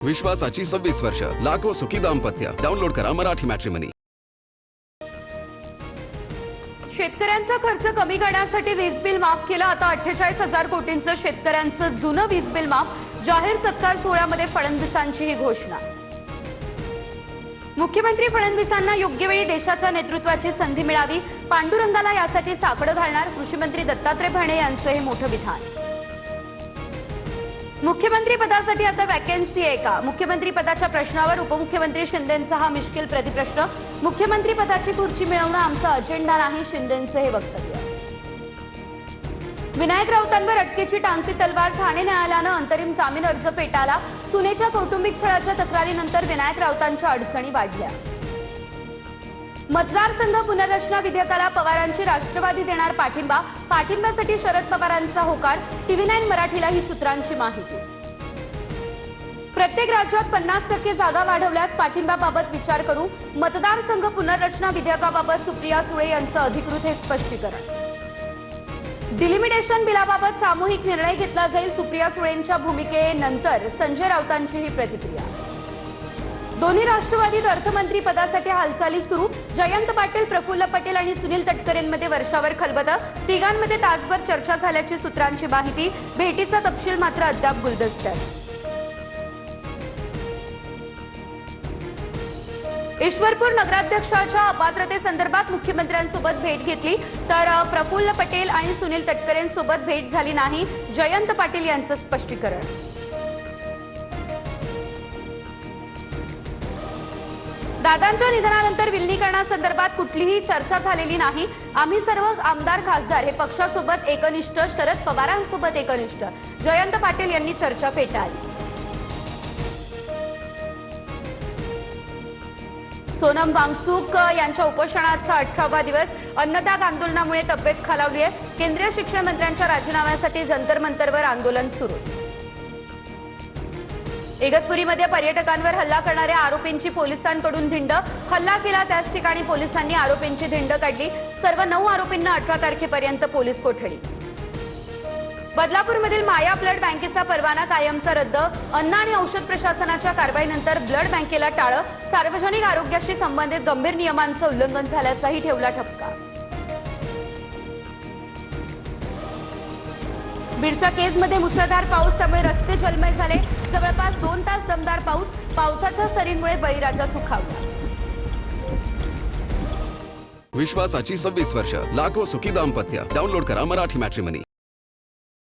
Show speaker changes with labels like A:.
A: विश्वासाची 26 वर्ष, लाखो सुखी दाम्पत्य. डाउनलोड करा मराठी मॅट्रिमनी.
B: शेतकऱ्यांचा खर्च कमी करण्यासाठी वीज बिल माफ केलं. आता 48,000 कोटींचं शेतकऱ्यांचं जुनं वीज बिल माफ. जाहीर सत्कार सोहळ्यामध्ये फडणवीसांची ही घोषणा. मुख्यमंत्री फडणवीसांना योग्य वेळी देशाच्या नेतृत्वाची संधी मिळावी. पांडुरंगाला यासाठी साकडं घालणार. कृषी मंत्री दत्तात्रय भरणे यांचं हे मोठं विधान. मुख्यमंत्री पदासाठी आता वॅकन्सी आहे का? मुख्यमंत्री पदाच्या प्रश्नावर उपमुख्यमंत्री शिंदेंचा हा मिश्किल प्रतिप्रश्न. मुख्यमंत्री पदाची खुर्ची मिळवणं आमचा अजेंडा नाही, शिंदेंचं हे वक्तव्य. विनायक राऊतांवर अटकेची टांगती तलवार. ठाणे न्यायालयानं अंतरिम जामीन अर्ज फेटाळला. सुनेच्या कौटुंबिक छळाच्या तक्रारीनंतर विनायक राऊतांच्या अडचणी वाढल्या. मतदारसंघ पुनर्रचना विधेयकाला पवारांची राष्ट्रवादी देणार पाठिंबा. पाठिंब्यासाठी शरद पवारांचा होकार. TV9 मराठीला ही सूत्रांची माहिती. प्रत्येक राज्यात 50% जागा वाढवल्यास पाठिंब्याबाबत विचार करू. मतदारसंघ पुनर्रचना विधेयकाबाबत सुप्रिया सुळे यांचं अधिकृत हे स्पष्टीकरण. डिलिमिटेशन बिलाबाबत सामूहिक निर्णय घेतला जाईल. सुप्रिया सुळेंच्या भूमिकेनंतर संजय राऊतांची ही प्रतिक्रिया. दोन्ही राष्ट्रवादीत अर्थमंत्री पदासाठी हालचाली सुरू. जयंत पाटील, प्रफुल्ल पटेल आणि सुनील तटकरेंमध्ये वर्षावर खलबतं. तिघांमध्ये तासभर चर्चा झाल्याची सूत्रांची माहिती. भेटीचा तपशील मात्र अद्याप गुलदस्त्यात. ईश्वरपूर नगराध्यक्षाच्या अपात्रतेसंदर्भात मुख्यमंत्र्यांसोबत भेट घेतली, तर प्रफुल्ल पटेल आणि सुनील तटकरेंसोबत भेट झाली नाही. जयंत पाटील यांचं स्पष्टीकरण. दादांच्या निधनानंतर विलीनीकरणासंदर्भात कुठलीही चर्चा झालेली नाही. आम्ही सर्व आमदार खासदार हे पक्षासोबत एकनिष्ठ, शरद पवारांसोबत एकनिष्ठ. जयंत पाटील यांनी चर्चा फेटाळली. सोनम वांगचूक यांच्या उपोषणाचा 18वा दिवस. अन्नदाग आंदोलनामुळे तब्येत खालावली आहे. केंद्रीय शिक्षण मंत्र्यांच्या राजीनाम्यासाठी जंतर मंतरवर आंदोलन सुरूच. इगतपुरीमध्ये पर्यटकांवर हल्ला करणाऱ्या आरोपींची पोलिसांकडून धिंड. हल्ला केला त्याच ठिकाणी पोलिसांनी आरोपींची धिंड काढली. सर्व 9 आरोपींना 18 तारखेपर्यंत पोलीस कोठडी. बदलापूरमधील माया ब्लड बँकेचा परवाना कायमचा रद्द. अन्न आणि औषध प्रशासनाच्या कारवाईनंतर ब्लड बँकेला टाळं. सार्वजनिक आरोग्याशी संबंधित गंभीर नियमांचं उल्लंघन झाल्याचाही ठेवला ठपका. बीडच्या केजमध्ये मुसळधार पाऊस, त्यामुळे रस्ते जलमय झाले. जवळपास 2 तास दमदार पाऊस. पावसाच्या सरींमुळे बळीराजा सुखावला.
A: विश्वासाची 26 वर्ष, लाखो सुखी दाम्पत्य. डाउनलोड करा मराठी मॅट्रिमनी.